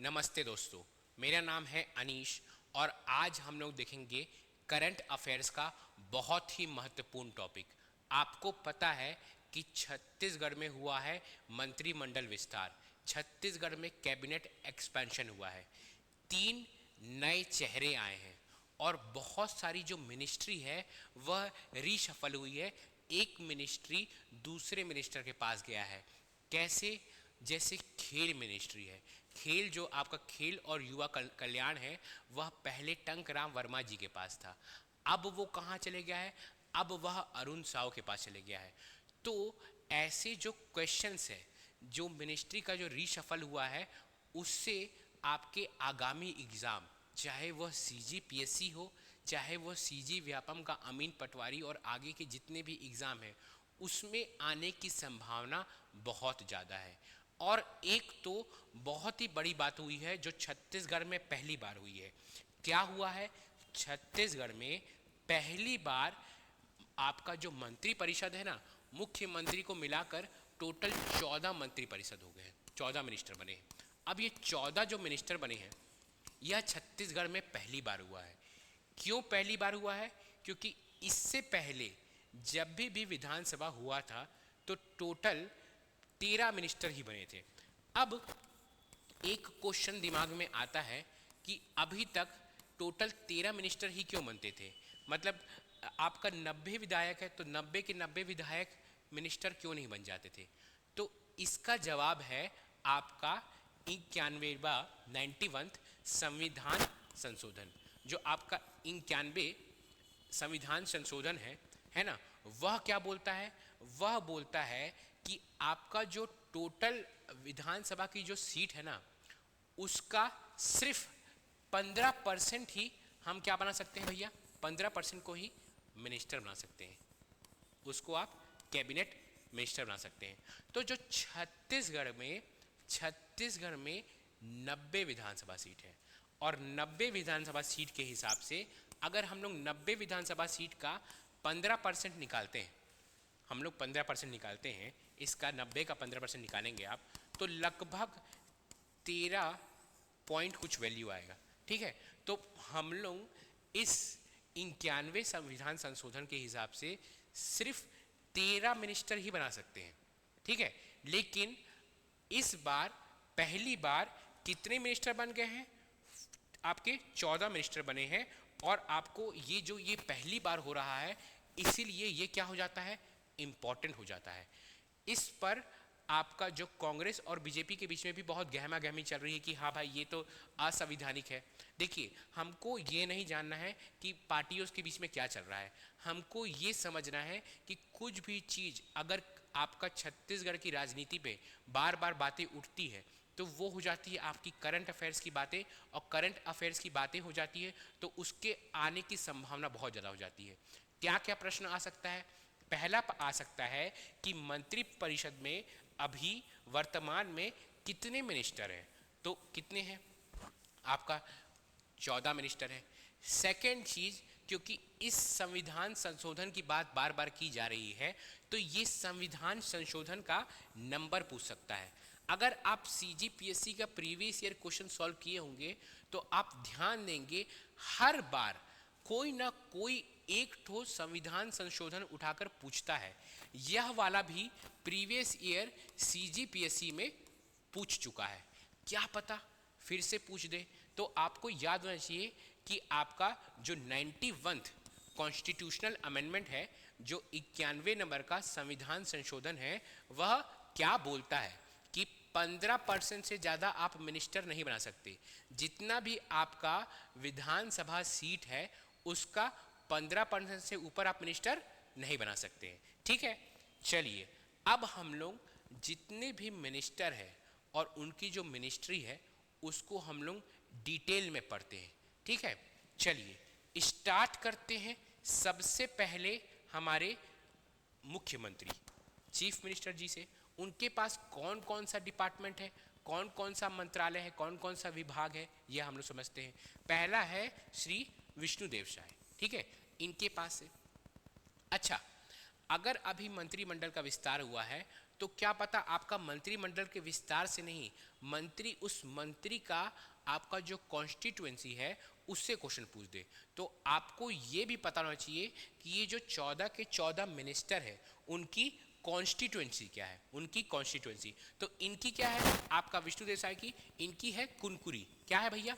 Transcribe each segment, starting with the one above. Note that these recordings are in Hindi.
नमस्ते दोस्तों, मेरा नाम है अनीश और आज हम लोग देखेंगे करंट अफेयर्स का बहुत ही महत्वपूर्ण टॉपिक। आपको पता है कि छत्तीसगढ़ में हुआ है मंत्रिमंडल विस्तार, छत्तीसगढ़ में कैबिनेट एक्सपेंशन हुआ है, 3 नए चेहरे आए हैं और बहुत सारी जो मिनिस्ट्री है वह रीशफल हुई है। एक मिनिस्ट्री दूसरे मिनिस्टर के पास गया है। कैसे? जैसे खेल मिनिस्ट्री है, खेल जो आपका खेल और युवा कल्याण है वह पहले टंकराम वर्मा जी के पास था, अब वो कहाँ चले गया है? अब वह अरुण साव के पास चले गया है। तो ऐसे जो क्वेश्चंस है, जो मिनिस्ट्री का जो रीशफल हुआ है उससे आपके आगामी एग्ज़ाम, चाहे वह सीजीपीएससी हो, चाहे वह सीजी व्यापम का अमीन पटवारी और आगे के जितने भी एग्ज़ाम हैं, उसमें आने की संभावना बहुत ज़्यादा है। और एक तो बहुत ही बड़ी बात हुई है जो छत्तीसगढ़ में पहली बार हुई है। क्या हुआ है? छत्तीसगढ़ में पहली बार आपका जो मंत्री परिषद है ना, मुख्यमंत्री को मिलाकर टोटल 14 मंत्री परिषद हो गए हैं, 14 मिनिस्टर बने हैं। अब ये 14 जो मिनिस्टर बने हैं यह छत्तीसगढ़ में पहली बार हुआ है। क्यों पहली बार हुआ है? क्योंकि इससे पहले जब भी विधानसभा हुआ था तो टोटल 13 मिनिस्टर ही बने थे। अब एक क्वेश्चन दिमाग में आता है कि अभी तक टोटल 13 मिनिस्टर ही क्यों बनते थे? मतलब आपका 90 विधायक है तो 90 के 90 विधायक मिनिस्टर क्यों नहीं बन जाते थे? तो इसका जवाब है आपका 91वां 91 संविधान संशोधन। जो आपका 91 संविधान संशोधन है ना, वह क्या बोलता है? वह बोलता है कि आपका जो टोटल विधानसभा की जो सीट है ना, उसका सिर्फ 15% ही हम क्या बना सकते हैं भैया? 15% को ही मिनिस्टर बना सकते हैं, उसको आप कैबिनेट मिनिस्टर बना सकते हैं। तो जो छत्तीसगढ़ में 90 विधानसभा सीट है और 90 विधानसभा सीट के हिसाब से अगर हम लोग 90 विधानसभा सीट का 15% निकालते हैं, हम लोग 15% निकालते हैं, इसका 90 का 15% निकालेंगे आप, तो लगभग 13 पॉइंट कुछ वैल्यू आएगा। ठीक है, तो हम लोग इस 91 संविधान संशोधन के हिसाब से सिर्फ 13 मिनिस्टर ही बना सकते हैं। ठीक है, लेकिन इस बार पहली बार कितने मिनिस्टर बन गए हैं? आपके 14 मिनिस्टर बने हैं। और आपको ये पहली बार हो रहा है, इसीलिए ये क्या हो जाता है? इम्पॉर्टेंट हो जाता है। इस पर आपका जो कांग्रेस और बीजेपी के बीच में भी बहुत गहमा गहमी चल रही है कि हाँ भाई ये तो असंवैधानिक है। देखिए, हमको ये नहीं जानना है कि पार्टियों के बीच में क्या चल रहा है, हमको ये समझना है कि कुछ भी चीज़ अगर आपका छत्तीसगढ़ की राजनीति पे बार बार बातें उठती है तो वो हो जाती है आपकी करंट अफेयर्स की बातें, और करंट अफेयर्स की बातें हो जाती है तो उसके आने की संभावना बहुत ज़्यादा हो जाती है। क्या क्या प्रश्न आ सकता है? पहला आ सकता है कि मंत्री परिषद में अभी वर्तमान में कितने मिनिस्टर हैं? तो कितने हैं? आपका 14 मिनिस्टर है। सेकेंड चीज, क्योंकि इस संविधान संशोधन की बात बार बार की जा रही है तो ये संविधान संशोधन का नंबर पूछ सकता है। अगर आप सीजीपीएससी का प्रीवियस ईयर क्वेश्चन सॉल्व किए होंगे तो आप ध्यान देंगे हर बार कोई ना कोई एक ठोस संविधान संशोधन उठाकर पूछता है। यह वाला भी प्रीवियस ईयर सीजीपीएससी में पूछ चुका है, क्या पता फिर से पूछ दे। तो आपको याद होना चाहिए कि आपका जो 91 कॉन्स्टिट्यूशनल अमेंडमेंट है, जो 91 नंबर का संविधान संशोधन है, वह क्या बोलता है कि 15% से ज़्यादा आप मिनिस्टर नहीं बना सकते। जितना भी आपका विधानसभा सीट है उसका 15% से ऊपर आप मिनिस्टर नहीं बना सकते हैं। ठीक है, चलिए अब हम लोग जितने भी मिनिस्टर हैं और उनकी जो मिनिस्ट्री है उसको हम लोग डिटेल में पढ़ते हैं। ठीक है, चलिए स्टार्ट करते हैं। सबसे पहले हमारे मुख्यमंत्री चीफ मिनिस्टर जी से, उनके पास कौन कौन सा डिपार्टमेंट है, कौन कौन सा मंत्रालय है, कौन कौन सा विभाग है, यह हम लोग समझते हैं। पहला है श्री विष्णुदेव साय। ठीक है, इनके पास से अच्छा, अगर अभी मंत्रिमंडल का विस्तार हुआ है तो क्या पता आपका मंत्रिमंडल के विस्तार से नहीं, मंत्री उस मंत्री का आपका जो कॉन्स्टिट्यूएंसी है उससे क्वेश्चन पूछ दे। तो आपको ये भी पता होना चाहिए कि ये जो 14 के 14 मिनिस्टर है उनकी कॉन्स्टिट्यूएंसी क्या है, उनकी कॉन्स्टिट्यूएंसी। तो इनकी क्या है आपका विष्णु देसाई की, इनकी है कुनकुरी। क्या है भैया?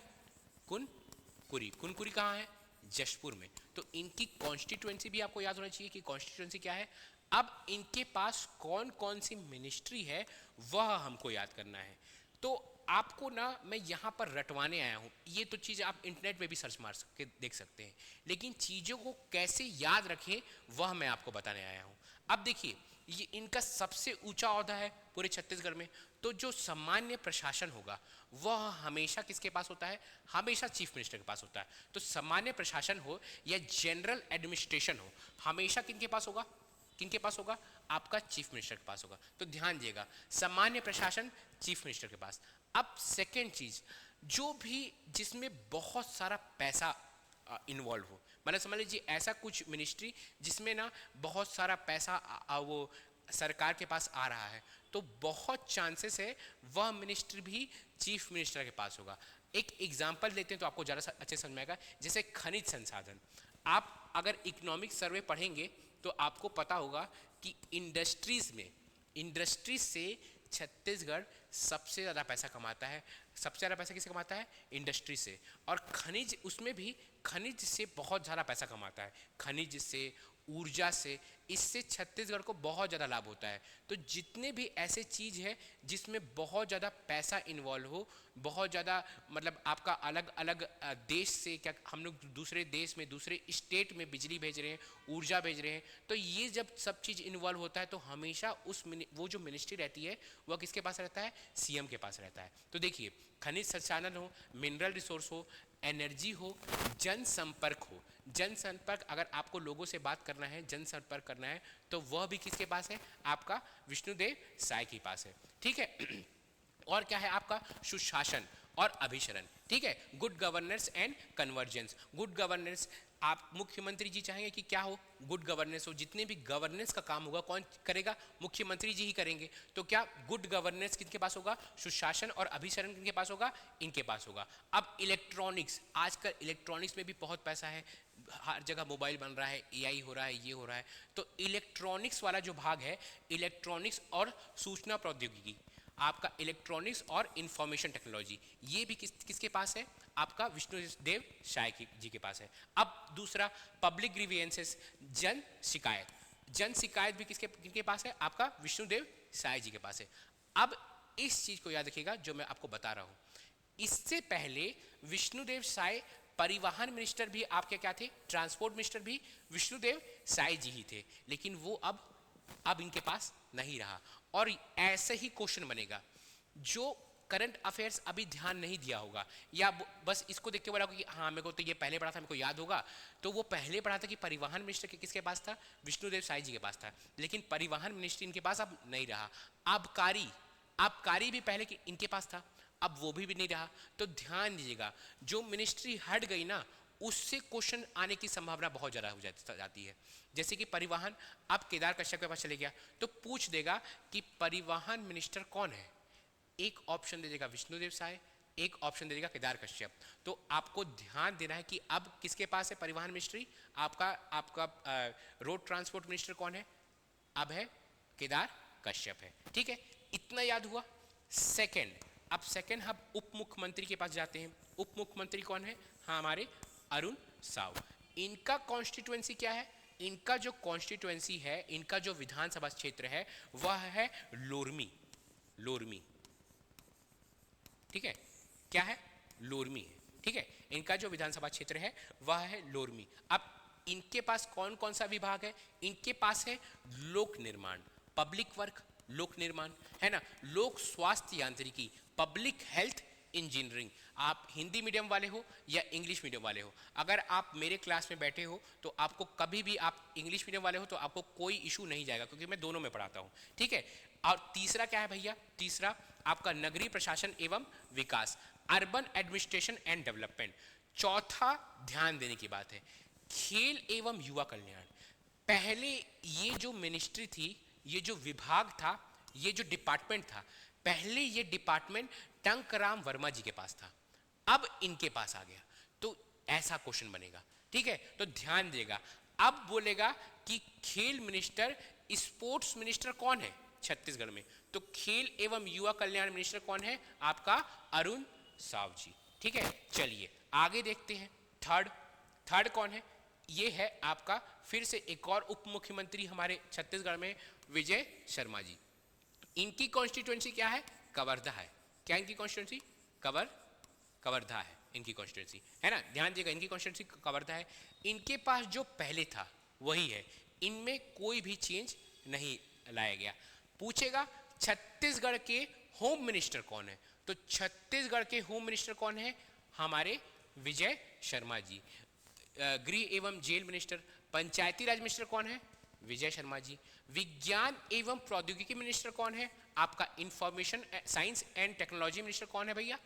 कुनकुरी। कुनकुरी कहाँ है? जशपुर में। तो इनकी कॉन्स्टिट्यूएंसी भी आपको याद होना चाहिए कि कॉन्स्टिट्यूएंसी क्या है। अब इनके पास कौन कौन सी मिनिस्ट्री है वह हमको याद करना है। तो आपको ना मैं यहाँ पर रटवाने आया हूँ, ये तो चीज़ आप इंटरनेट पे भी सर्च मार के देख सकते हैं, लेकिन चीज़ों को कैसे याद रखें वह मैं आपको बताने आया हूँ। अब देखिए, ये इनका सबसे ऊंचा ओहदा है पूरे छत्तीसगढ़ में। तो जो सामान्य प्रशासन होगा वह हमेशा किसके पास होता है? हमेशा चीफ मिनिस्टर के पास होता है। तो सामान्य प्रशासन हो या जनरल एडमिनिस्ट्रेशन हो, हमेशा किनके पास होगा? किनके पास होगा? आपका चीफ मिनिस्टर के पास होगा। तो ध्यान दीजिएगा, सामान्य प्रशासन चीफ मिनिस्टर के पास। अब सेकेंड चीज, जो भी जिसमें बहुत सारा पैसा इन्वॉल्व हो, मतलब समझ लीजिए ऐसा कुछ मिनिस्ट्री जिसमें ना बहुत सारा पैसा वो सरकार के पास आ रहा है, तो बहुत चांसेस है वह मिनिस्ट्री भी चीफ मिनिस्टर के पास होगा। एक एग्जांपल देते हैं तो आपको ज़्यादा अच्छे समझ में आएगा। जैसे खनिज संसाधन, आप अगर इकोनॉमिक सर्वे पढ़ेंगे तो आपको पता होगा कि इंडस्ट्रीज से छत्तीसगढ़ सबसे ज़्यादा पैसा कमाता है। सबसे ज़्यादा पैसा किससे कमाता है? इंडस्ट्री से। और खनिज, उसमें भी खनिज से बहुत ज़्यादा पैसा कमाता है, खनिज से, ऊर्जा से। इससे छत्तीसगढ़ को बहुत ज़्यादा लाभ होता है। तो जितने भी ऐसे चीज़ है जिसमें बहुत ज़्यादा पैसा इन्वॉल्व हो, बहुत ज़्यादा मतलब आपका अलग अलग देश से, क्या हम लोग दूसरे देश में, दूसरे स्टेट में बिजली भेज रहे हैं, ऊर्जा भेज रहे हैं, तो ये जब सब चीज़ इन्वॉल्व होता है तो हमेशा वो जो मिनिस्ट्री रहती है वह किसके पास रहता है? सीएम के पास रहता है। तो देखिए, खनिज संसाधन हो, मिनरल रिसोर्स हो, एनर्जी हो, जनसंपर्क हो। जनसंपर्क, अगर आपको लोगों से बात करना है, जनसंपर्क करना है, तो वह भी किसके पास है? आपका विष्णुदेव साय के पास है। ठीक है। और क्या है आपका? सुशासन और अभिसरण। ठीक है, good governance and convergence. Good governance, आप मुख्यमंत्री जी चाहेंगे कि क्या हो? गुड गवर्नेंस हो। जितने भी गवर्नेंस का काम होगा कौन करेगा? मुख्यमंत्री जी ही करेंगे। तो क्या गुड गवर्नेंस किनके पास होगा? सुशासन और अभिसरण किनके पास होगा? इनके पास होगा। अब इलेक्ट्रॉनिक्स, आजकल इलेक्ट्रॉनिक्स में भी बहुत पैसा है, हर जगह मोबाइल बन रहा है, एआई हो रहा है, ये हो रहा है। तो इलेक्ट्रॉनिक्स वाला जो भाग है, इलेक्ट्रॉनिक्स और सूचना प्रौद्योगिकी, आपका इलेक्ट्रॉनिक्स और इंफॉर्मेशन टेक्नोलॉजी, ये भी किसके पास है? आपका विष्णुदेव साय जी के पास है। अब दूसरा, पब्लिक ग्रीवियंसेस, जन शिकायत। जन शिकायत भी किसके पास है? आपका विष्णुदेव साय जी के पास है। अब इस चीज को याद रखिएगा जो मैं आपको बता रहा हूं, इससे पहले विष्णुदेव साय परिवहन मिनिस्टर भी आपके क्या थे? ट्रांसपोर्ट मिनिस्टर भी विष्णुदेव साय जी ही थे, लेकिन वो अब इनके पास नहीं रहा। और ऐसे ही क्वेश्चन बनेगा, जो करंट अफेयर्स अभी ध्यान नहीं दिया होगा या बस इसको देख के बोला कि हाँ मेरे को तो ये पहले पढ़ा था, मेरे को याद होगा, तो वो पहले पढ़ा था कि परिवहन मिनिस्टर किसके पास था? विष्णुदेव साय जी के पास था, लेकिन परिवहन मिनिस्ट्री इनके पास अब नहीं रहा। आबकारी भी पहले इनके पास था, अब वो भी नहीं रहा। तो ध्यान दीजिएगा, जो मिनिस्ट्री हट गई ना, उससे क्वेश्चन आने की संभावना बहुत ज़्यादा हो जाती है। जैसे कि परिवहन, अब केदार कश्यप के पास चले गया तो पूछ देगा कि परिवहन मिनिस्टर कौन है? एक ऑप्शन दे देगा विष्णुदेव साय, एक ऑप्शन दे देगा केदार कश्यप। तो आपको ध्यान देना है कि अब किसके पास है परिवहन मिनिस्ट्री? आपका रोड ट्रांसपोर्ट मिनिस्टर कौन है? अब है केदार कश्यप है। ठीक है, इतना याद हुआ। सेकंड, अब सेकंड हम उप मुख्यमंत्री के पास जाते हैं। उप मुख्यमंत्री कौन है? हाँ, हमारे अरुण साव। इनका कॉन्स्टिट्यूएंसी क्या है? इनका जो कॉन्स्टिट्यूएंसी है, इनका जो विधानसभा क्षेत्र है वह है लोरमी। ठीक है, क्या है? लोरमी है। ठीक है, इनका जो विधानसभा क्षेत्र है वह है लोरमी। अब इनके पास कौन कौन सा विभाग है? इनके पास है लोक निर्माण, पब्लिक वर्क, लोक निर्माण है ना, लोक स्वास्थ्य यांत्रिकी, पब्लिक हेल्थ इंजीनियरिंग। आप हिंदी मीडियम वाले हो या इंग्लिश मीडियम वाले हो, अगर आप मेरे क्लास में बैठे हो तो आपको कभी भी, आप इंग्लिश मीडियम वाले हो तो आपको कोई इशू नहीं जाएगा, क्योंकि मैं दोनों में पढ़ाता हूँ। ठीक है, और तीसरा क्या है भैया? तीसरा आपका नगरीय प्रशासन एवं विकास, अर्बन एडमिनिस्ट्रेशन एंड डेवलपमेंट। चौथा ध्यान देने की बात है, खेल एवं युवा कल्याण। पहले ये जो मिनिस्ट्री थी, ये जो विभाग था, ये जो डिपार्टमेंट था, पहले ये डिपार्टमेंट टंकराम वर्मा जी के पास था, अब इनके पास आ गया। तो ऐसा क्वेश्चन बनेगा, ठीक है। तो ध्यान देगा, अब बोलेगा कि खेल मिनिस्टर, स्पोर्ट्स मिनिस्टर कौन है छत्तीसगढ़ में, तो खेल एवं युवा कल्याण मिनिस्टर कौन है, आपका अरुण साव जी, ठीक है। चलिए आगे देखते हैं। थर्ड कौन है, ये है आपका फिर से एक और उप मुख्यमंत्री हमारे छत्तीसगढ़ में, विजय शर्मा जी। इनकी कॉन्स्टिट्यूएंसी क्या है, कवर्धा है। क्या इनकी कॉन्स्टिट्यूएंसी, कवर्धा है इनकी कॉन्स्टिट्यूएंसी, है ना। ध्यान दीजिएगा, इनकी कॉन्स्टिट्यूएंसी कवर्धा है। इनके पास जो पहले था वही है, इनमें कोई भी चेंज नहीं लाया गया। पूछेगा छत्तीसगढ़ के होम मिनिस्टर कौन है, तो छत्तीसगढ़ के होम मिनिस्टर कौन है, हमारे विजय शर्मा जी। गृह एवं जेल मिनिस्टर, पंचायती राज मिनिस्टर कौन है, विजय शर्मा जी। विज्ञान एवं प्रौद्योगिकी मिनिस्टर कौन है, आपका information science and technology minister कौन है भैया,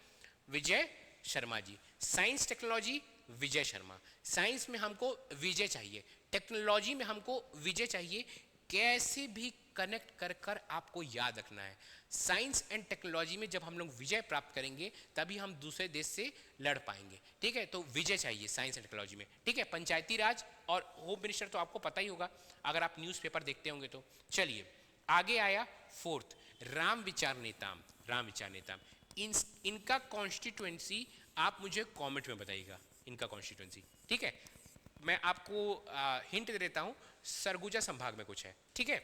Vijay Sharma ji. Science technology Vijay Sharma, science में हमको विजय चाहिए, टेक्नोलॉजी में हमको विजय चाहिए। कैसे भी कनेक्ट कर कर आपको याद रखना है, साइंस एंड टेक्नोलॉजी में जब हम लोग विजय प्राप्त करेंगे तभी हम दूसरे देश से लड़ पाएंगे, ठीक है। तो विजय चाहिए साइंस एंड टेक्नोलॉजी में, ठीक है। पंचायती राज और होम मिनिस्टर तो आपको पता ही होगा अगर आप न्यूज़पेपर देखते होंगे तो। चलिए आगे आया फोर्थ, राम विचार नेताम। इनका कॉन्स्टिट्यूएंसी आप मुझे कमेंट में बताइएगा, इनका कॉन्स्टिट्यूएंसी, ठीक है। मैं आपको हिंट दे देता हूं, सरगुजा संभाग में कुछ है, ठीक है।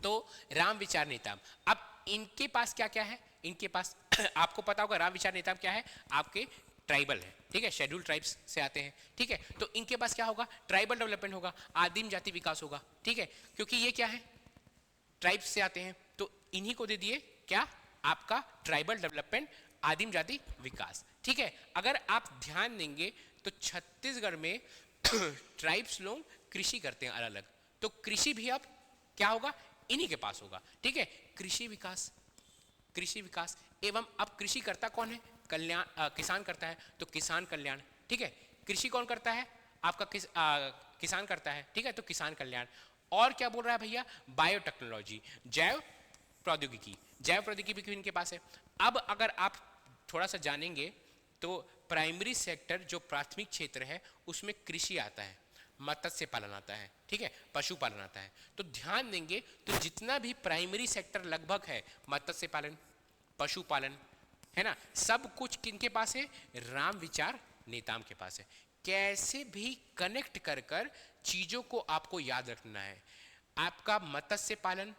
तो राम विचार नेताम, अब इनके पास क्या क्या है, इनके पास आपको पता होगा राम विचार नेताम क्या है, आपके ट्राइबल है, ठीक है, शेड्यूल ट्राइब्स से आते हैं, ठीक है। तो इनके पास क्या होगा, ट्राइबल डेवलपमेंट होगा, आदिम जाति विकास होगा, ठीक है, क्योंकि ये क्या है, ट्राइब्स से आते हैं, तो इन्हीं को दे दिए क्या, आपका ट्राइबल डेवलपमेंट, आदिम जाति विकास, ठीक है। अगर आप ध्यान देंगे तो छत्तीसगढ़ में ट्राइब्स लोग कृषि करते हैं अलग अलग, तो कृषि भी अब क्या होगा, इन्हीं के पास होगा, ठीक है। कृषि विकास एवं अब कृषि करता कौन है, कल्याण, किसान करता है, तो किसान कल्याण, ठीक है। कृषि कौन करता है, आपका किसान करता है, ठीक है, तो किसान कल्याण। और क्या बोल रहा है भैया, बायोटेक्नोलॉजी, जैव प्रौद्योगिकी भी इनके पास है। अब अगर आप थोड़ा सा जानेंगे तो प्राइमरी सेक्टर जो प्राथमिक क्षेत्र है उसमें कृषि आता है, मत्स्य पालन आता है, ठीक है, पशुपालन आता है। तो ध्यान देंगे तो जितना भी प्राइमरी सेक्टर लगभग है, मत्स्य पालन, पशुपालन, है ना, सब कुछ किनके पास है, राम विचार नेताम के पास है। कैसे भी कनेक्ट कर कर चीजों को आपको याद रखना है। आपका मत्स्य पालन,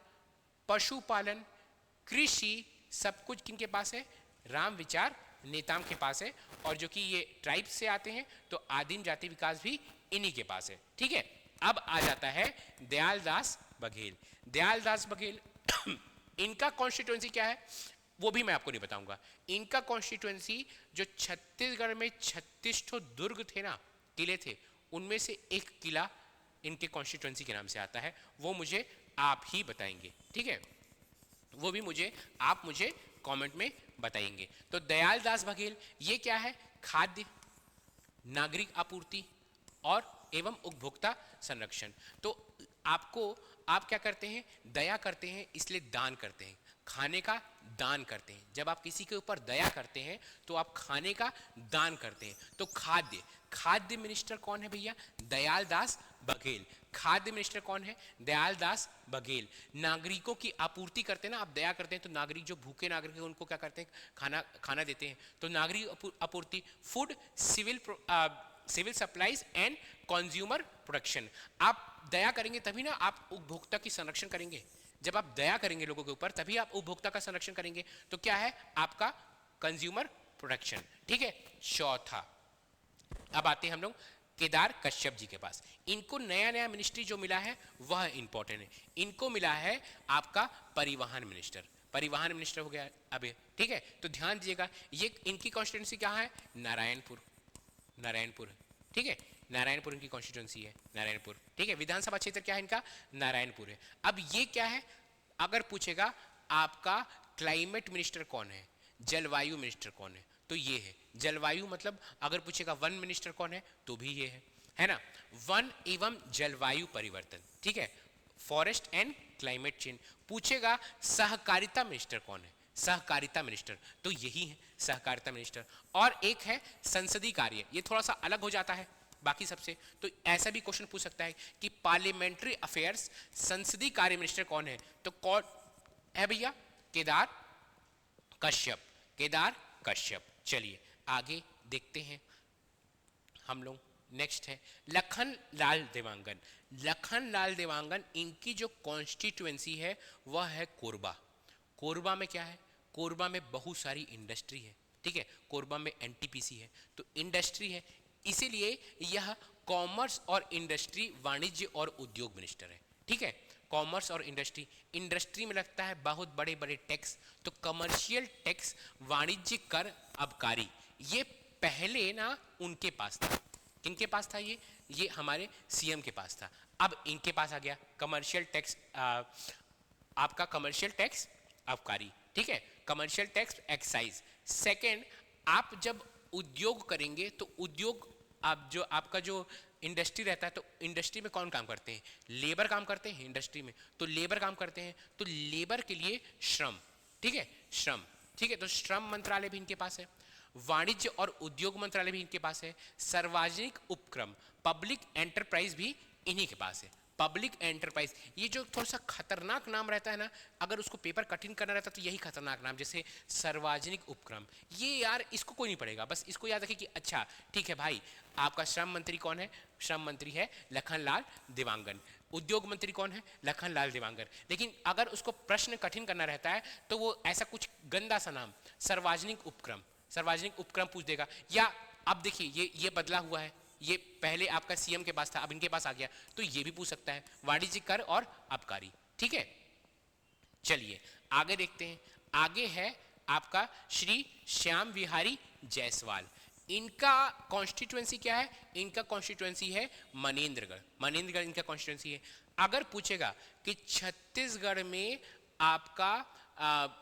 पशुपालन, कृषि, सब कुछ किनके पास है, राम विचार नेताम के पास है। और जो कि ये ट्राइब से आते हैं तो आदिम जाति विकास भी इन्हीं के पास है, ठीक है। अब आ जाता है दयालदास बघेल। इनका कॉन्स्टिट्यूएंसी क्या है वो भी मैं आपको नहीं बताऊंगा। इनका कॉन्स्टिट्यूएंसी जो छत्तीसगढ़ में 36 ठो दुर्ग थे ना, किले थे, उनमें से एक किला इनके कॉन्स्टिट्यूएंसी के नाम से आता है, वो मुझे आप ही बताएंगे, ठीक है, वो भी आप मुझे कमेंट में बताएंगे। तो दयालदास बघेल ये क्या है, खाद्य, नागरिक आपूर्ति और एवं उपभोक्ता संरक्षण। तो आप क्या करते हैं, दया करते हैं, इसलिए दान करते हैं, खाने का दान करते हैं। जब आप किसी के ऊपर दया करते हैं तो आप खाने का दान करते हैं। तो खाद्य मिनिस्टर कौन है भैया, दयालदास बघेल। खाद्य मिनिस्टर कौन है, दयालदास बघेल। नागरिकों की आपूर्ति करते हैं ना, आप दया करते हैं तो नागरिक जो भूखे नागरिक हैं उनको क्या करते हैं, खाना देते हैं। तो नागरिक आपूर्ति, food, civil supplies and consumer production. आप दया करेंगे तभी ना आप उपभोक्ता की संरक्षण करेंगे। जब आप दया करेंगे लोगों के ऊपर तभी आप उपभोक्ता का संरक्षण करेंगे। तो क्या है आपका कंज्यूमर प्रोडक्शन, ठीक है। चौथा, अब आते हैं हम लोग केदार कश्यप जी के पास। इनको नया मिनिस्ट्री जो मिला है वह इंपॉर्टेंट है। इनको मिला है आपका परिवहन मिनिस्टर हो गया अब, ठीक है। तो ध्यान दीजिएगा, ये इनकी कॉन्स्टिट्यूंसी क्या है, नारायणपुर, ठीक है, नारायणपुर इनकी कॉन्स्टिट्यूंसी है, नारायणपुर, ठीक है। विधानसभा क्षेत्र क्या है इनका, नारायणपुर है। अब ये क्या है, अगर पूछेगा आपका क्लाइमेट मिनिस्टर कौन है, जलवायु मिनिस्टर कौन है, तो ये है जलवायु। मतलब अगर पूछेगा वन मिनिस्टर कौन है तो भी ये है ना, वन एवं जलवायु परिवर्तन, ठीक है। Forest and climate change. पूछेगा सहकारिता मिनिस्टर कौन है, सहकारिता मिनिस्टर, तो यही है सहकारिता मिनिस्टर। और एक है संसदीय कार्य, ये थोड़ा सा अलग हो जाता है बाकी सबसे, तो ऐसा भी क्वेश्चन पूछ सकता है कि पार्लियामेंट्री अफेयर्स संसदीय कार्य मिनिस्टर कौन है, तो कौन है भैया, केदार कश्यप, केदार कश्यप। चलिए आगे देखते हैं हम लोग। नेक्स्ट है लखन लाल देवांगन। लखन लाल देवांगन, इनकी जो कॉन्स्टिट्यूएंसी है वह है कोरबा। कोरबा में क्या है, कोरबा में बहुत सारी इंडस्ट्री है, ठीक है, कोरबा में एनटीपीसी है, तो इंडस्ट्री है, इसीलिए यह कॉमर्स और इंडस्ट्री, वाणिज्य और उद्योग मिनिस्टर है, ठीक है। कॉमर्स और इंडस्ट्री, इंडस्ट्री में लगता है बहुत बड़े बड़े टैक्स, तो कमर्शियल टैक्स, वाणिज्य कर, आबकारी, ये पहले ना उनके पास था। किनके पास था ये हमारे सीएम के पास था, अब इनके पास आ गया कमर्शियल टैक्स, आपका कमर्शियल टैक्स आबकारी, ठीक है, कमर्शियल टैक्स एक्साइज। सेकंड, आप जब उद्योग करेंगे तो उद्योग, आप जो आपका जो इंडस्ट्री रहता है, तो इंडस्ट्री में कौन काम करते हैं, लेबर काम करते हैं इंडस्ट्री में, तो लेबर काम करते हैं, तो लेबर के लिए श्रम, ठीक है, श्रम, ठीक है, तो श्रम मंत्रालय भी इनके पास है, वाणिज्य और उद्योग मंत्रालय भी इनके पास है, सार्वजनिक उपक्रम, पब्लिक एंटरप्राइज भी इन्हीं के पास है। पब्लिक एंटरप्राइज, ये जो थोड़ा सा खतरनाक नाम रहता है ना, अगर उसको पेपर कठिन करना रहता है तो यही खतरनाक नाम, जैसे सार्वजनिक उपक्रम, ये यार इसको कोई नहीं पढ़ेगा, बस इसको याद रखिए कि अच्छा ठीक है भाई, आपका श्रम मंत्री कौन है, श्रम मंत्री है लखन लाल देवांगन, उद्योग मंत्री कौन है, लखन लाल देवांगन। लेकिन अगर उसको प्रश्न कठिन करना रहता है तो वो ऐसा कुछ गंदा सा नाम, सार्वजनिक उपक्रम, सार्वजनिक उपक्रम पूछ देगा। या अब देखिए ये बदला हुआ है, ये पहले आपका सीएम के पास था, अब इनके पास आ गया, तो ये भी पूछ सकता है, वाणिज्य कर और आबकारी, ठीक है। चलिए आगे देखते हैं, आगे है आपका श्री श्याम विहारी जायसवाल। इनका कॉन्स्टिट्यूएंसी क्या है, इनका कॉन्स्टिट्यूएंसी है मनेंद्रगढ़, मनेंद्रगढ़ इनका कॉन्स्टिट्यूएंसी है। अगर पूछेगा कि छत्तीसगढ़ में आपका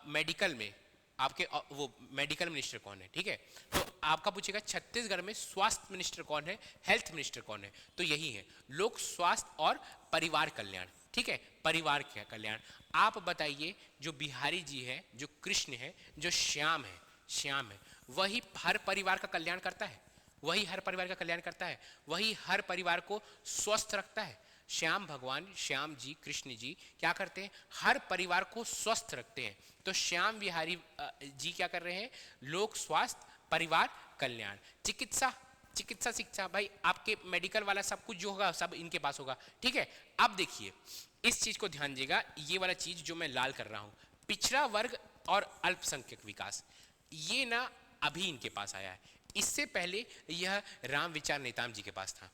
मेडिकल में आपके वो मेडिकल मिनिस्टर कौन है, ठीक है, तो आपका पूछेगा छत्तीसगढ़ में स्वास्थ्य मिनिस्टर कौन है, हेल्थ मिनिस्टर कौन है, तो यही है लोक स्वास्थ्य और परिवार कल्याण, ठीक है, परिवार का कल्याण। आप बताइए जो बिहारी जी है, जो कृष्ण है, जो श्याम है, श्याम है, वही हर परिवार का कल्याण करता है, वही हर परिवार का कल्याण करता है, वही हर परिवार को स्वस्थ रखता है। श्याम भगवान, श्याम जी, कृष्ण जी क्या करते हैं, हर परिवार को स्वस्थ रखते हैं। तो श्याम विहारी जी क्या कर रहे हैं, लोक स्वास्थ्य, परिवार कल्याण, चिकित्सा, चिकित्सा शिक्षा, भाई आपके मेडिकल वाला सब कुछ जो होगा सब इनके पास होगा, ठीक है। अब देखिए इस चीज को ध्यान दीजिएगा, ये वाला चीज जो मैं लाल कर रहा हूं, पिछड़ा वर्ग और अल्पसंख्यक विकास, ये ना अभी इनके पास आया है, इससे पहले यह राम विचार नेताम जी के पास था।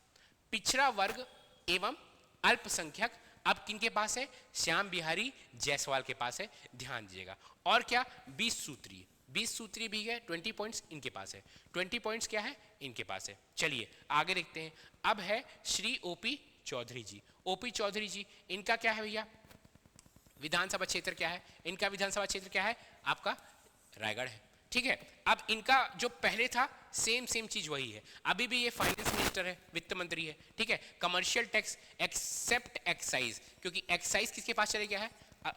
पिछड़ा वर्ग एवं अल्पसंख्यक अब किनके पास है, श्याम बिहारी जायसवाल के पास है, ध्यान दीजिएगा। और क्या 20 सूत्रीय, 20 सूत्रीय भी है, 20 पॉइंट्स इनके पास है, 20 पॉइंट्स क्या है इनके पास है। चलिए आगे देखते हैं, अब है श्री ओपी चौधरी जी। ओपी चौधरी जी, इनका क्या है भैया, विधानसभा क्षेत्र क्या है, इनका विधानसभा क्षेत्र क्या है आपका रायगढ़ है, ठीक है। अब इनका जो पहले था सेम चीज वही है, अभी भी ये फाइनेंस मिनिस्टर है, वित्त मंत्री है, ठीक है। कमर्शियल टैक्स एक्सेप्ट एक्साइज, क्योंकि एक्साइज किसके पास चले गया है,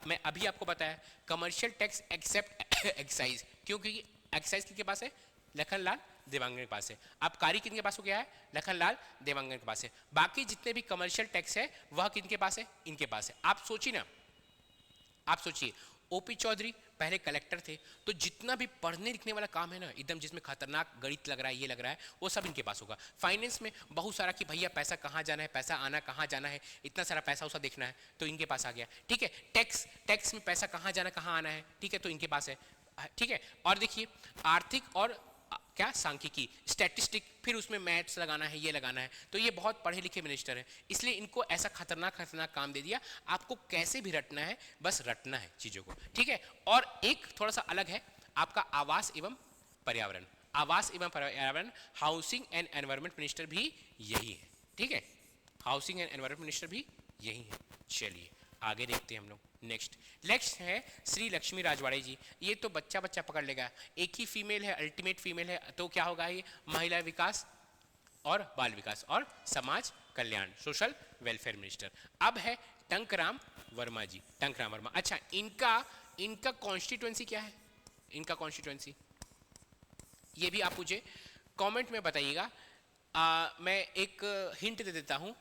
मैं अभी आपको बताया, कमर्शियल टैक्स एक्सेप्ट एक्साइज, क्योंकि एक्साइज किसके पास है, लखन लाल देवांगन के पास है। आबकारी किनके पास हो गया है, लखन लाल देवांगन के पास है। बाकी जितने भी कमर्शियल टैक्स है वह किनके पास है, इनके पास है। आप सोचिए ना, आप सोचिए ओपी चौधरी पहले कलेक्टर थे, तो जितना भी पढ़ने लिखने वाला काम है ना, एकदम जिसमें खतरनाक गणित लग रहा है, ये लग रहा है, वो सब इनके पास होगा। फाइनेंस में बहुत सारा कि भैया पैसा कहाँ जाना है, पैसा आना कहाँ जाना है, इतना सारा पैसा उसा देखना है, तो इनके पास आ गया, ठीक है। टैक्स में पैसा कहाँ जाना कहाँ आना है, ठीक है, तो इनके पास है, ठीक है। और देखिए आर्थिक और क्या सांख्यिकी, स्टैटिस्टिक, फिर उसमें मैथ्स लगाना है, ये लगाना है, तो ये बहुत पढ़े लिखे मिनिस्टर है, इसलिए इनको ऐसा खतरनाक काम दे दिया, आपको कैसे भी रटना है, बस रटना है चीजों को, ठीक है। और एक थोड़ा सा अलग है आपका आवास एवं पर्यावरण, आवास एवं पर्यावरण, हाउसिंग एंड एनवायरमेंट मिनिस्टर भी यही है, ठीक है, हाउसिंग एंड एनवायरमेंट मिनिस्टर भी यही है। चलिए आगे देखते हैं हम लोग, नेक्स्ट है श्री लक्ष्मी राजवाड़े जी। ये तो बच्चा पकड़ लेगा, एक ही फीमेल है, अल्टीमेट फीमेल है, तो क्या होगा ये, महिला विकास और बाल विकास और समाज कल्याण, सोशल वेलफेयर मिनिस्टर। अब है टंकराम वर्मा जी, टंकराम वर्मा। अच्छा, इनका कॉन्स्टिट्यूएंसी क्या है? इनका कॉन्स्टिट्यूएंसी ये भी आप मुझे कमेंट में बताइएगा। मैं एक हिंट दे देता हूँ,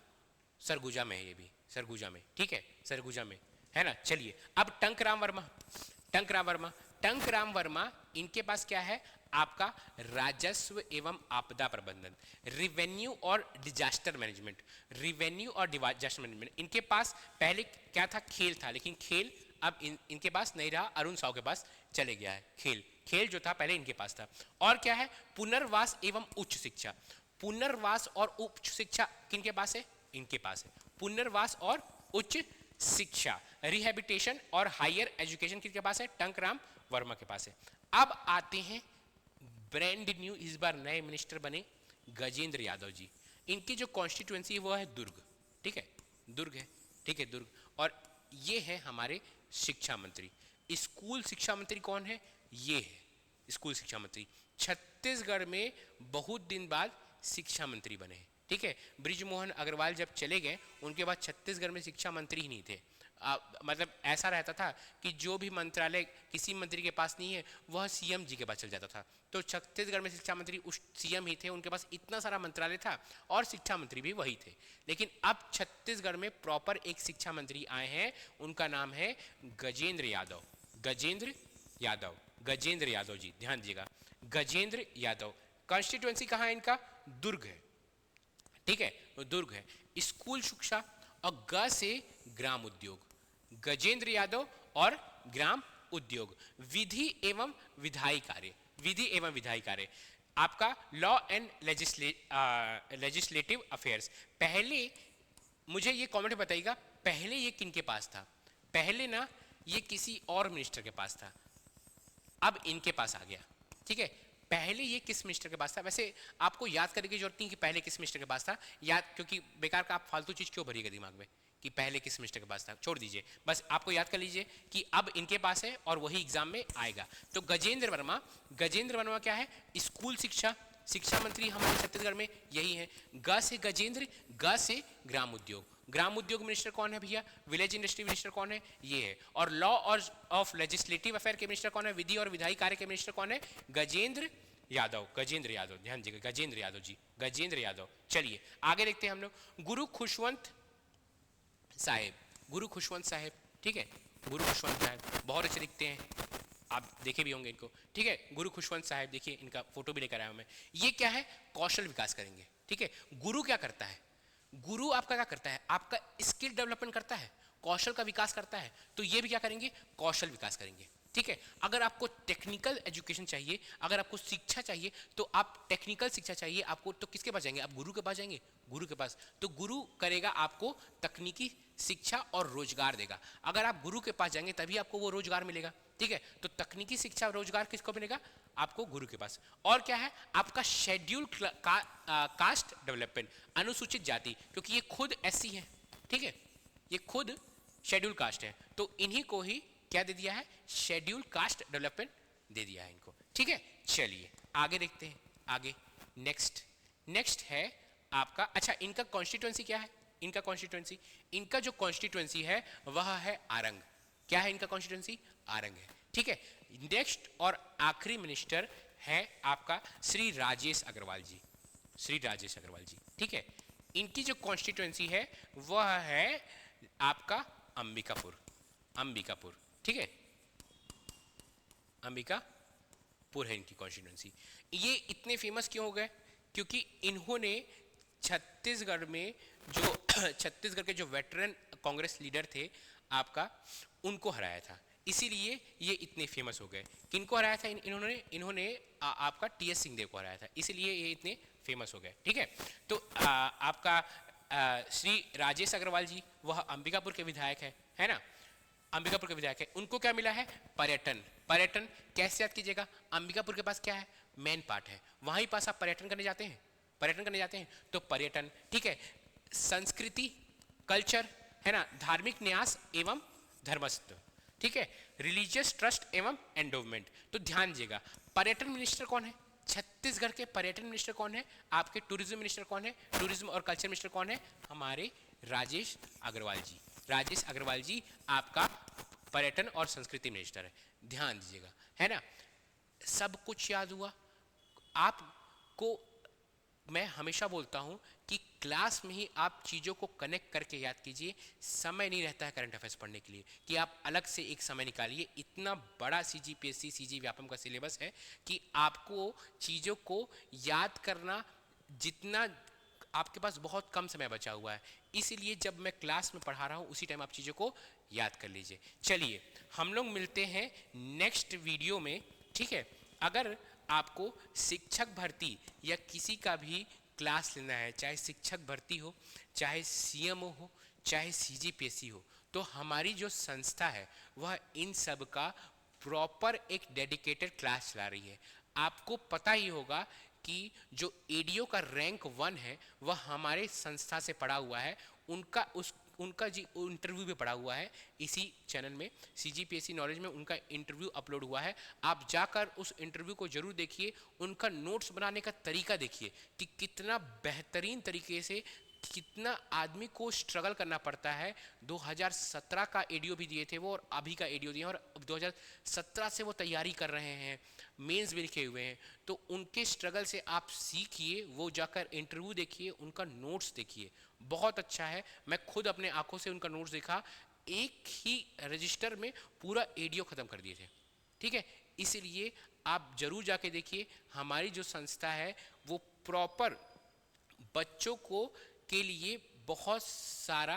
सरगुजा में है ये भी, सरगुजा में, ठीक है, सरगुजा में है ना। चलिए, अब टंकराम वर्मा, टंकराम वर्मा, टंकराम वर्मा, इनके पास क्या है? आपका राजस्व एवं आपदा प्रबंधन, रिवेन्यू और डिजास्टर मैनेजमेंट, रिवेन्यू और डिजास्टर मैनेजमेंट। इनके पास पहले क्या था? खेल था, लेकिन खेल अब इनके पास नहीं रहा, अरुण साव के पास चले गया है। खेल जो था पहले इनके पास था। और क्या है? पुनर्वास एवं उच्च शिक्षा, पुनर्वास और उच्च शिक्षा किनके पास है? इनके पास है। पुनर्वास और उच्च शिक्षा, रिहेबिटेशन और हायर एजुकेशन किसके पास है? टंकराम वर्मा के पास है। अब आते हैं ब्रांड न्यू, इस बार नए मिनिस्टर बने गजेंद्र यादव जी। इनकी जो कॉन्स्टिट्यूएंसी है वो है दुर्ग, ठीक है, दुर्ग है, ठीक है, दुर्ग। और ये है हमारे शिक्षा मंत्री। स्कूल शिक्षा मंत्री कौन है? ये है स्कूल शिक्षा मंत्री। छत्तीसगढ़ में बहुत दिन बाद शिक्षा मंत्री बने हैं, ठीक है। बृजमोहन अग्रवाल जब चले गए, उनके बाद छत्तीसगढ़ में शिक्षा मंत्री ही नहीं थे। मतलब ऐसा रहता था कि जो भी मंत्रालय किसी मंत्री के पास नहीं है, वह सीएम जी के पास चल जाता था। तो छत्तीसगढ़ में शिक्षा मंत्री उस सीएम ही थे, उनके पास इतना सारा मंत्रालय था और शिक्षा मंत्री भी वही थे। लेकिन अब छत्तीसगढ़ में प्रॉपर एक शिक्षा मंत्री आए हैं, उनका नाम है गजेंद्र यादव, गजेंद्र यादव, गजेंद्र यादव जी, ध्यान दीजिएगा, गजेंद्र यादव। कॉन्स्टिट्यूएंसी कहाँ है इनका? दुर्ग है, ठीक है, दुर्ग है। स्कूल शिक्षा और ग से ग्राम उद्योग, गजेंद्र यादव और ग्राम उद्योग। विधि एवं विधायी कार्य, विधि एवं विधायी कार्य, आपका लॉ एंड लेजिस्लेटिव अफेयर्स। पहले मुझे ये कमेंट बताइएगा, पहले ये किनके पास था? पहले ना ये किसी और मिनिस्टर के पास था, अब इनके पास आ गया, ठीक है। पहले ये किस मिनिस्टर के पास था? वैसे आपको याद करने की जरूरत नहीं कि पहले किस मिनिस्टर के पास था, याद, क्योंकि बेकार का आप फालतू चीज क्यों भरिएगा दिमाग में कि पहले किस मिनिस्टर के पास था, छोड़ दीजिए। बस आपको याद कर लीजिए कि अब इनके पास है और वही एग्जाम में आएगा। तो गजेंद्र वर्मा, गजेंद्र वर्मा क्या है? स्कूल शिक्षा, शिक्षा मंत्री हमारे छत्तीसगढ़ में यही है। ग से गजेंद्र, ग से ग्राम उद्योग, ग्राम उद्योग मिनिस्टर कौन है भैया? विलेज इंडस्ट्री मिनिस्टर कौन है? ये है। और लॉ और ऑफ लेजिस्लेटिव अफेयर के मिनिस्टर कौन है? विधि और विधायी कार्य के मिनिस्टर कौन है? गजेंद्र यादव, गजेंद्र यादव, ध्यान दीजिएगा, गजेंद्र यादव जी, गजेंद्र यादव। चलिए आगे देखते हैं हम लोग। गुरु खुशवंत साहेब, गुरु खुशवंत साहेब, ठीक है, गुरु खुशवंत साहेब बहुत अच्छे दिखते हैं, आप देखे भी होंगे इनको, ठीक है। गुरु खुशवंत साहेब, देखिए इनका फोटो भी लेकर आया हूं मैं। ये क्या है? कौशल विकास करेंगे, ठीक है। गुरु क्या करता है? गुरु आपका क्या करता है? आपका स्किल डेवलपमेंट करता है, कौशल का विकास करता है। तो ये भी क्या करेंगे? कौशल विकास करेंगे, ठीक है। अगर आपको टेक्निकल एजुकेशन चाहिए, अगर आपको शिक्षा चाहिए, तो आप टेक्निकल शिक्षा चाहिए आपको, तो किसके पास जाएंगे? आप गुरु के पास जाएंगे, गुरु के पास। तो गुरु करेगा आपको तकनीकी शिक्षा और रोजगार देगा। अगर आप गुरु के पास जाएंगे तभी आपको वो रोजगार मिलेगा, ठीक है। तो तकनीकी शिक्षा और रोजगार किसको मिलेगा? आपको गुरु के पास। और क्या है? आपका शेड्यूल कास्ट डेवलपमेंट, अनुसूचित जाति, क्योंकि ये खुद एससी है, ठीक है, ये खुद शेड्यूल कास्ट है, तो इन्हीं को ही क्या दे दिया है? शेड्यूल कास्ट डेवलपमेंट दे दिया है इनको, ठीक है। चलिए आगे देखते हैं, आगे नेक्स्ट, नेक्स्ट है आपका, अच्छा इनका कॉन्स्टिट्यूएंसी क्या है? इनका कॉन्स्टिट्यूएंसी, इनका जो कॉन्स्टिट्यूएंसी है वह है आरंग। क्या है इनका कॉन्स्टिट्यूएंसी? आरंग है, ठीक है। नेक्स्ट और आखिरी मिनिस्टर है आपका श्री राजेश अग्रवाल जी, श्री राजेश अग्रवाल जी, ठीक है। इनकी जो कॉन्स्टिट्यूएंसी है वह है आपका अंबिकापुर, अंबिकापुर, ठीक है, अंबिकापुर है इनकी कॉन्स्टिट्यूएंसी। ये इतने फेमस क्यों हो गए? क्योंकि इन्होंने छत्तीसगढ़ में जो छत्तीसगढ़ के जो वेटरन कांग्रेस लीडर थे आपका, उनको हराया था, इसीलिए ये इतने फेमस हो गए। किनको हराया था इन्होंने आपका टीएस सिंहदेव को हराया था, इसीलिए ये इतने फेमस हो गए, ठीक है। तो आपका श्री राजेश अग्रवाल जी, वह अंबिकापुर के विधायक है ना, अंबिकापुर के विधायक है। उनको क्या मिला है? पर्यटन। पर्यटन कैसे याद कीजिएगा? अंबिकापुर के पास क्या है? मेन पार्ट है, वहीं पास आप पर्यटन करने जाते हैं, पर्यटन करने जाते हैं, तो पर्यटन, ठीक है। संस्कृति, कल्चर, है ना, धार्मिक न्यास एवं धर्मस्थ, ठीक है, रिलीजियस ट्रस्ट एवं एंडोवमेंट। तो ध्यान दीजिएगा, पर्यटन मिनिस्टर कौन है? छत्तीसगढ़ के पर्यटन मिनिस्टर कौन है? आपके टूरिज्म मिनिस्टर कौन है? टूरिज्म और कल्चर मिनिस्टर कौन है? हमारे राजेश अग्रवाल जी, राजेश अग्रवाल जी आपका पर्यटन और संस्कृति मिनिस्टर है, ध्यान दीजिएगा, है ना। सब कुछ याद हुआ आपको। मैं हमेशा बोलता हूं कि क्लास में ही आप चीज़ों को कनेक्ट करके याद कीजिए। समय नहीं रहता है करंट अफेयर्स पढ़ने के लिए कि आप अलग से एक समय निकालिए। इतना बड़ा CGPSC CG व्यापम का सिलेबस है कि आपको चीज़ों को याद करना, जितना आपके पास बहुत कम समय बचा हुआ है, इसलिए जब मैं क्लास में पढ़ा रहा हूँ उसी टाइम आप चीज़ों को याद कर लीजिए। चलिए हम लोग मिलते हैं नेक्स्ट वीडियो में, ठीक है। अगर आपको शिक्षक भर्ती या किसी का भी क्लास लेना है, चाहे शिक्षक भर्ती हो, चाहे CMO हो, चाहे CGPSC हो, तो हमारी जो संस्था है वह इन सब का प्रॉपर एक डेडिकेटेड क्लास चला रही है। आपको पता ही होगा कि जो ADO का रैंक 1 है वह हमारे संस्था से पढ़ा हुआ है। उनका जी इंटरव्यू भी पड़ा हुआ है इसी चैनल में, CGPSC नॉलेज में उनका इंटरव्यू अपलोड हुआ है। आप जाकर उस इंटरव्यू को जरूर देखिए, उनका नोट्स बनाने का तरीका देखिए कि कितना बेहतरीन तरीके से, कितना आदमी को स्ट्रगल करना पड़ता है। 2017 का ADO भी दिए थे वो, और अभी का ADO दिए, और 2017 से वो तैयारी कर रहे हैं, मेंस भी लिखे हुए हैं। तो उनके स्ट्रगल से आप सीखिए, वो जाकर इंटरव्यू देखिए, उनका नोट्स देखिए, बहुत अच्छा है। मैं खुद अपने आंखों से उनका नोट्स देखा, एक ही रजिस्टर में पूरा ADO ख़त्म कर दिए थे, ठीक है। इसलिए आप जरूर जाके देखिए। हमारी जो संस्था है वो प्रॉपर बच्चों को के लिए बहुत सारा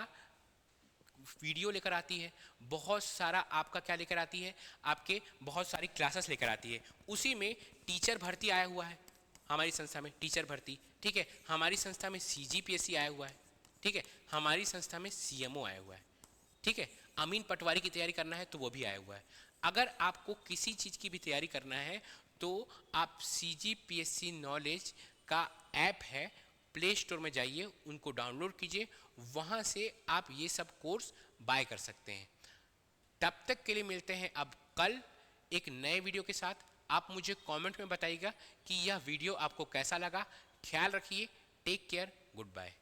वीडियो लेकर आती है, बहुत सारा आपका क्या लेकर आती है, आपके बहुत सारी क्लासेस लेकर आती है। उसी में टीचर भर्ती आया हुआ है हमारी संस्था में, टीचर भर्ती, ठीक है। हमारी संस्था में CGPSC आया हुआ है, ठीक है। हमारी संस्था में CMO आया हुआ है, ठीक है। अमीन पटवारी की तैयारी करना है तो वो भी आया हुआ है। अगर आपको किसी चीज़ की भी तैयारी करना है तो आप CGPSC नॉलेज का ऐप है, प्ले स्टोर में जाइए, उनको डाउनलोड कीजिए, वहाँ से आप ये सब कोर्स बाय कर सकते हैं। तब तक के लिए मिलते हैं अब कल एक नए वीडियो के साथ। आप मुझे कमेंट में बताइएगा कि यह वीडियो आपको कैसा लगा। ख्याल रखिए, टेक केयर, गुड बाय।